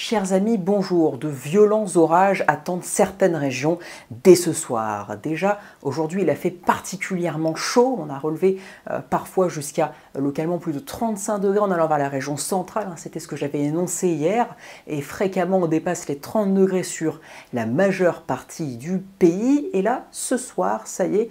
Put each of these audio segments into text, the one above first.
Chers amis, bonjour. De violents orages attendent certaines régions dès ce soir. Déjà, aujourd'hui, il a fait particulièrement chaud. On a relevé parfois jusqu'à localement plus de 35 degrés en allant vers la région centrale. C'était ce que j'avais énoncé hier. Et fréquemment, on dépasse les 30 degrés sur la majeure partie du pays. Et là, ce soir, ça y est,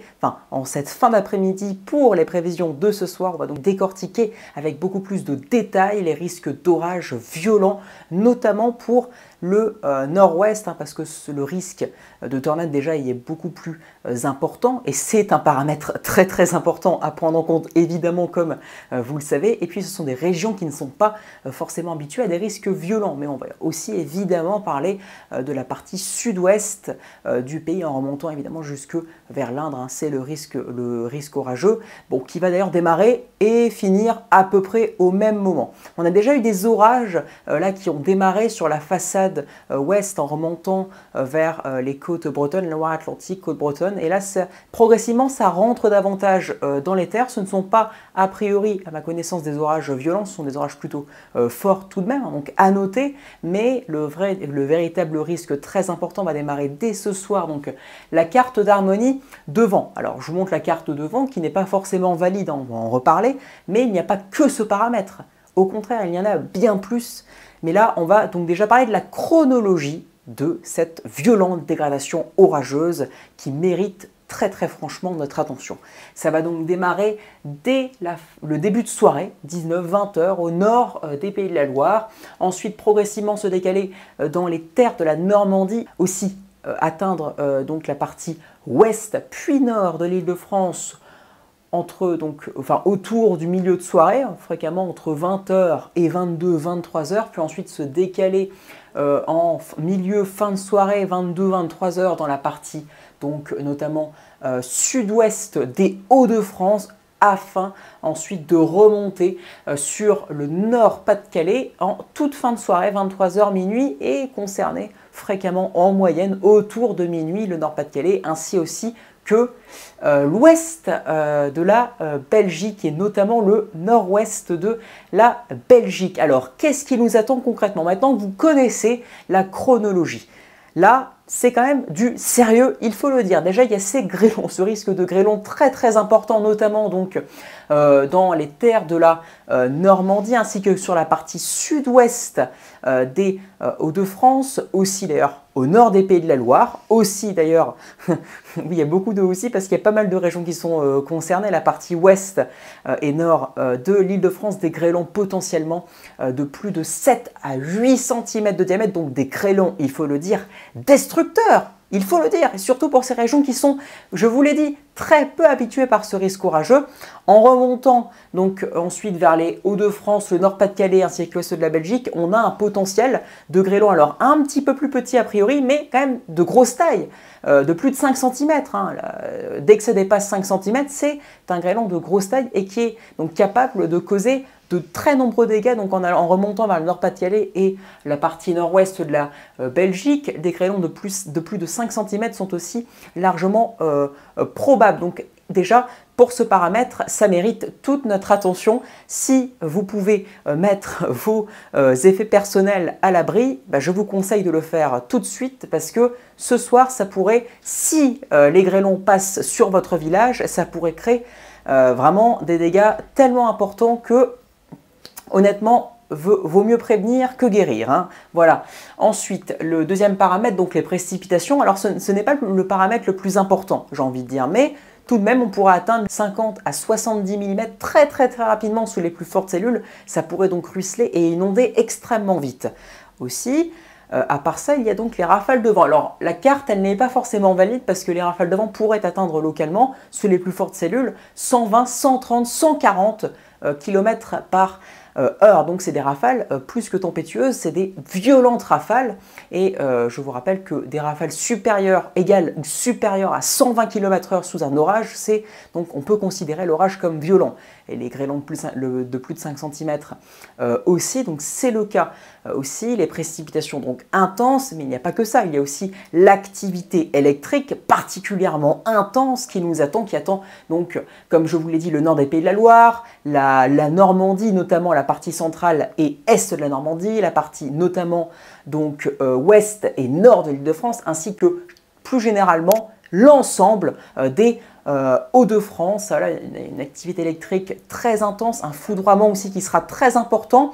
en cette fin d'après-midi, pour les prévisions de ce soir, on va donc décortiquer avec beaucoup plus de détails les risques d'orages violents, notamment pour le nord-ouest, parce que le risque de tornade déjà il est beaucoup plus important et c'est un paramètre très important à prendre en compte évidemment comme vous le savez. Et puis ce sont des régions qui ne sont pas forcément habituées à des risques violents, mais on va aussi évidemment parler de la partie sud-ouest du pays en remontant évidemment jusque vers l'Indre. C'est le risque orageux, qui va d'ailleurs démarrer et finir à peu près au même moment. On a déjà eu des orages là qui ont démarré sur la façade ouest en remontant vers les côtes bretonnes, la Loire-Atlantique, côte bretonne, et là progressivement ça rentre davantage dans les terres. Ce ne sont pas a priori à ma connaissance des orages violents, ce sont des orages plutôt forts tout de même, donc à noter, mais le véritable risque très important va démarrer dès ce soir. Donc la carte d'harmonie de vent, alors je vous montre la carte de vent qui n'est pas forcément valide, on va en reparler, mais il n'y a pas que ce paramètre, au contraire il y en a bien plus. Mais là, on va donc déjà parler de la chronologie de cette violente dégradation orageuse qui mérite très franchement notre attention. Ça va donc démarrer dès le début de soirée, 19-20 heures, au nord des Pays de la Loire. Ensuite, progressivement se décaler dans les terres de la Normandie, aussi atteindre donc la partie ouest puis nord de l'Île-de-France, autour du milieu de soirée, fréquemment entre 20h et 22-23h, puis ensuite se décaler en milieu, fin de soirée, 22-23h dans la partie notamment sud-ouest des Hauts-de-France, afin ensuite de remonter sur le nord-Pas-de-Calais en toute fin de soirée, 23h minuit, et concerner fréquemment en moyenne autour de minuit le nord-Pas-de-Calais, ainsi aussi que l'ouest de la Belgique et notamment le nord-ouest de la Belgique. Alors, qu'est-ce qui nous attend concrètement? Maintenant que vous connaissez la chronologie, là, c'est quand même du sérieux, il faut le dire. Déjà, il y a ces grêlons, ce risque de grêlons très important, notamment dans les terres de la Normandie, ainsi que sur la partie sud-ouest des Hauts-de-France, aussi d'ailleurs au nord des Pays de la Loire, aussi d'ailleurs, oui, il y a beaucoup de aussi parce qu'il y a pas mal de régions qui sont concernées, la partie ouest et nord de l'Île-de-France, des grêlons potentiellement de plus de 7 à 8 cm de diamètre, donc des grêlons, il faut le dire, destructeurs. Il faut le dire, et surtout pour ces régions qui sont, je vous l'ai dit, très peu habituées par ce risque orageux. En remontant donc ensuite vers les Hauts-de-France, le Nord-Pas-de-Calais ainsi que l'ouest de la Belgique, on a un potentiel de grêlons, alors un petit peu plus petit a priori, mais quand même de grosse taille, de plus de 5 cm. Dès que ça dépasse 5 cm, c'est un grêlon de grosse taille et qui est donc capable de causer de très nombreux dégâts, donc en remontant vers le Nord-Pas-de-Calais et la partie nord-ouest de la Belgique. Des grêlons de plus de 5 cm sont aussi largement probables. Donc déjà, pour ce paramètre, ça mérite toute notre attention. Si vous pouvez mettre vos effets personnels à l'abri, je vous conseille de le faire tout de suite parce que ce soir, ça pourrait, si les grêlons passent sur votre village, ça pourrait créer vraiment des dégâts tellement importants que honnêtement, vaut mieux prévenir que guérir. Voilà. Ensuite, le deuxième paramètre, donc les précipitations. Alors, ce n'est pas le paramètre le plus important, j'ai envie de dire, mais tout de même, on pourra atteindre 50 à 70 mm très rapidement sous les plus fortes cellules. Ça pourrait donc ruisseler et inonder extrêmement vite. Aussi, à part ça, il y a donc les rafales de vent. Alors, la carte, elle n'est pas forcément valide parce que les rafales de vent pourraient atteindre localement, sous les plus fortes cellules, 120, 130, 140 km par heure. Donc c'est des rafales plus que tempétueuses, c'est des violentes rafales. Et je vous rappelle que des rafales supérieures égales ou supérieures à 120 km/h sous un orage, donc on peut considérer l'orage comme violent. et les grêlons de plus de 5 cm aussi. Donc c'est le cas aussi, les précipitations donc intenses, mais il n'y a pas que ça, il y a aussi l'activité électrique particulièrement intense qui nous attend, qui attend donc, comme je vous l'ai dit, le nord des Pays de la Loire, la Normandie, notamment la partie centrale et est de la Normandie, la partie notamment donc ouest et nord de l'Île-de-France, ainsi que plus généralement l'ensemble des Hauts-de-France. Voilà, une activité électrique très intense, un foudroiement aussi qui sera très important.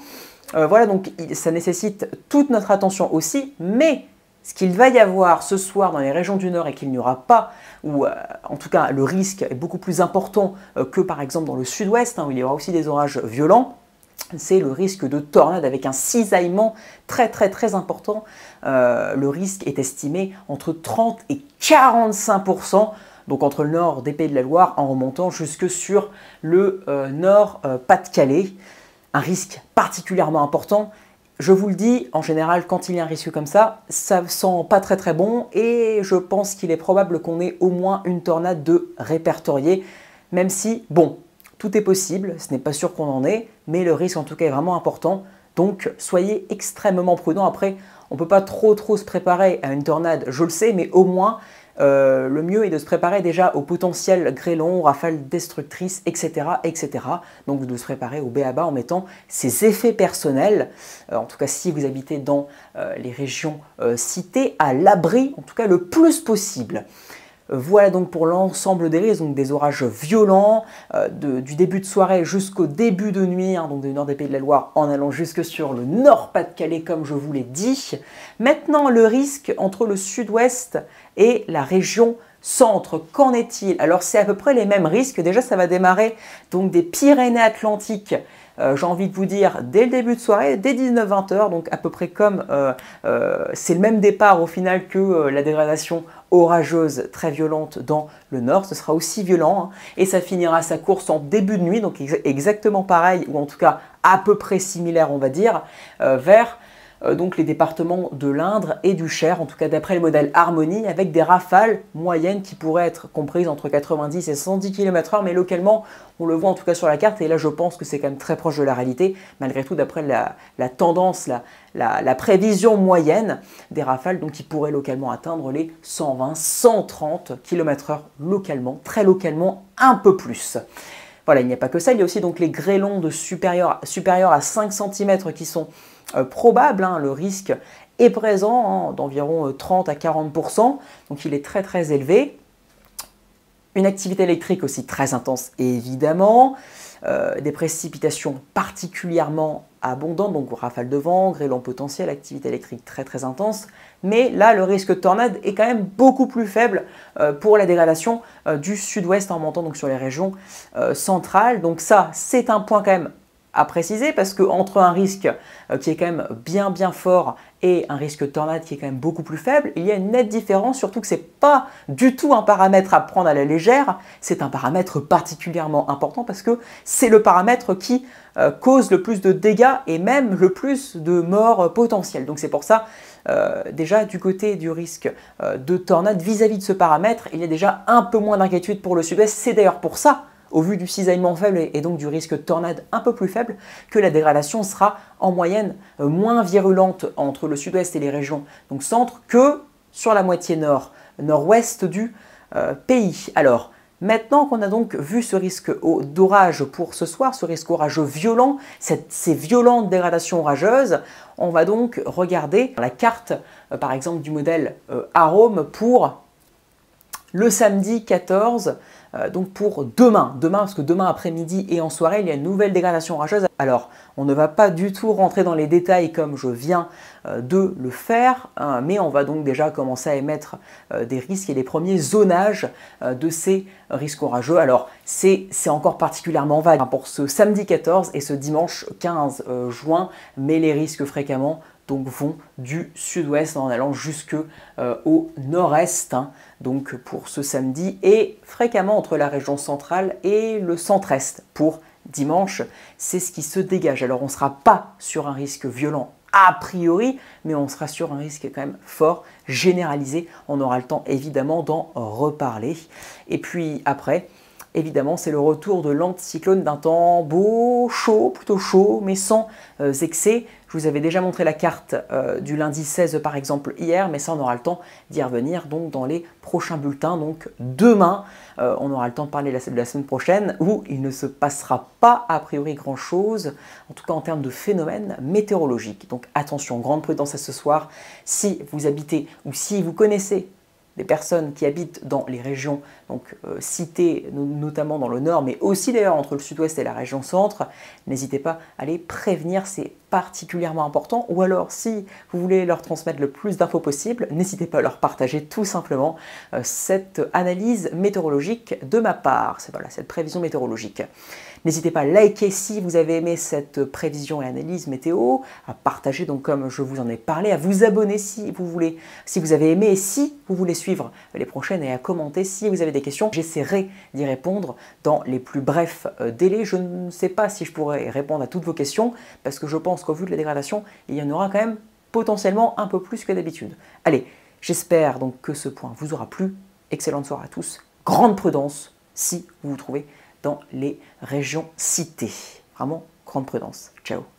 Voilà, donc ça nécessite toute notre attention aussi, mais ce qu'il va y avoir ce soir dans les régions du Nord et qu'il n'y aura pas, ou en tout cas le risque est beaucoup plus important que par exemple dans le Sud-Ouest, où il y aura aussi des orages violents, c'est le risque de tornade avec un cisaillement très important. Le risque est estimé entre 30 et 45%, donc entre le nord des Pays de la Loire en remontant jusque sur le nord Pas-de-Calais. Un risque particulièrement important. Je vous le dis, en général, quand il y a un risque comme ça sent pas très bon et je pense qu'il est probable qu'on ait au moins une tornade de répertoriée, même si, bon, tout est possible, ce n'est pas sûr qu'on en ait, mais le risque en tout cas est vraiment important. Donc soyez extrêmement prudents. Après, on ne peut pas trop se préparer à une tornade, je le sais, mais au moins le mieux est de se préparer déjà au potentiel grêlon, rafales destructrices, etc. Donc de se préparer au b.a.-ba en mettant ses effets personnels, en tout cas si vous habitez dans les régions citées, à l'abri, en tout cas le plus possible. Voilà donc pour l'ensemble des risques, donc des orages violents, du début de soirée jusqu'au début de nuit, donc du nord des Pays de la Loire en allant jusque sur le nord Pas-de-Calais comme je vous l'ai dit. Maintenant le risque entre le sud-ouest et la région centre, qu'en est-il? Alors c'est à peu près les mêmes risques, déjà ça va démarrer donc des Pyrénées-Atlantiques. J'ai envie de vous dire, dès le début de soirée, dès 19-20 h, donc à peu près comme c'est le même départ au final que la dégradation orageuse très violente dans le nord, ce sera aussi violent, et ça finira sa course en début de nuit, donc exactement pareil, ou en tout cas à peu près similaire on va dire, vers donc les départements de l'Indre et du Cher, en tout cas d'après le modèle Harmonie, avec des rafales moyennes qui pourraient être comprises entre 90 et 110 km/h, mais localement, on le voit en tout cas sur la carte, et là je pense que c'est quand même très proche de la réalité, malgré tout d'après la tendance, la prévision moyenne des rafales, donc qui pourraient localement atteindre les 120-130 km/h localement, très localement, un peu plus. Voilà, il n'y a pas que ça, il y a aussi donc les grêlons de supérieurs à 5 cm qui sont probables, le risque est présent d'environ 30 à 40%, donc il est très élevé. Une activité électrique aussi très intense évidemment, des précipitations particulièrement abondantes, donc rafales de vent, grêlons potentiels, activité électrique très intense, mais là le risque de tornade est quand même beaucoup plus faible pour la dégradation du sud-ouest en montant donc sur les régions centrales. Donc ça c'est un point quand même à préciser, parce que entre un risque qui est quand même bien fort et un risque de tornade qui est quand même beaucoup plus faible, il y a une nette différence, surtout que ce n'est pas du tout un paramètre à prendre à la légère, c'est un paramètre particulièrement important parce que c'est le paramètre qui cause le plus de dégâts et même le plus de morts potentielles. Donc c'est pour ça, déjà du côté du risque de tornade, vis-à-vis de ce paramètre, il y a déjà un peu moins d'inquiétude pour le sud-ouest. C'est d'ailleurs pour ça, au vu du cisaillement faible et donc du risque de tornade un peu plus faible, que la dégradation sera en moyenne moins virulente entre le sud-ouest et les régions donc centre que sur la moitié nord-ouest du pays. Alors, maintenant qu'on a donc vu ce risque d'orage pour ce soir, ce risque orageux violent, ces violentes dégradations orageuses, on va donc regarder la carte, par exemple, du modèle Arome pour le samedi 14, donc pour demain, parce que demain après-midi et en soirée, il y a une nouvelle dégradation orageuse. Alors, on ne va pas du tout rentrer dans les détails comme je viens de le faire, mais on va donc déjà commencer à émettre des risques et les premiers zonages de ces risques orageux. Alors, c'est encore particulièrement vague pour ce samedi 14 et ce dimanche 15 juin, mais les risques fréquemment donc vont du sud-ouest en allant jusque au nord-est, donc pour ce samedi, et fréquemment entre la région centrale et le centre-est pour dimanche. C'est ce qui se dégage. Alors on ne sera pas sur un risque violent a priori, mais on sera sur un risque quand même fort, généralisé. On aura le temps évidemment d'en reparler. Et puis après, évidemment, c'est le retour de l'anticyclone d'un temps beau, chaud, plutôt chaud, mais sans excès. Je vous avais déjà montré la carte du lundi 16 par exemple hier, mais ça on aura le temps d'y revenir donc dans les prochains bulletins. Donc demain, on aura le temps de parler de la semaine prochaine où il ne se passera pas a priori grand chose, en tout cas en termes de phénomènes météorologiques. Donc attention, grande prudence à ce soir. Si vous habitez ou si vous connaissez des personnes qui habitent dans les régions donc, citées, notamment dans le nord, mais aussi d'ailleurs entre le sud-ouest et la région centre, n'hésitez pas à les prévenir, c'est particulièrement important. Ou alors, si vous voulez leur transmettre le plus d'infos possible, n'hésitez pas à leur partager tout simplement cette analyse météorologique de ma part, voilà, cette prévision météorologique. N'hésitez pas à liker si vous avez aimé cette prévision et analyse météo, à partager donc comme je vous en ai parlé, à vous abonner si vous voulez, si vous avez aimé et si vous voulez suivre les prochaines et à commenter si vous avez des questions. J'essaierai d'y répondre dans les plus brefs délais. Je ne sais pas si je pourrai répondre à toutes vos questions parce que je pense qu'au vu de la dégradation, il y en aura quand même potentiellement un peu plus que d'habitude. Allez, j'espère donc que ce point vous aura plu. Excellente soirée à tous. Grande prudence si vous vous trouvez dans les régions citées. Vraiment, grande prudence. Ciao.